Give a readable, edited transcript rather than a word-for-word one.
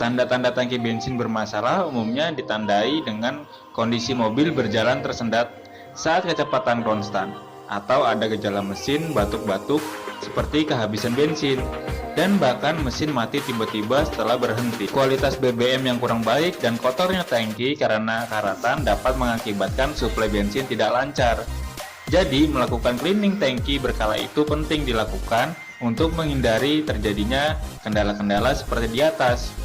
Tanda-tanda tangki bensin bermasalah umumnya ditandai dengan kondisi mobil berjalan tersendat saat kecepatan konstan, atau ada gejala mesin batuk-batuk seperti kehabisan bensin, dan bahkan mesin mati tiba-tiba setelah berhenti. Kualitas BBM yang kurang baik dan kotornya tangki karena karatan dapat mengakibatkan suplai bensin tidak lancar. Jadi, melakukan cleaning tangki berkala itu penting dilakukan untuk menghindari terjadinya kendala-kendala seperti di atas.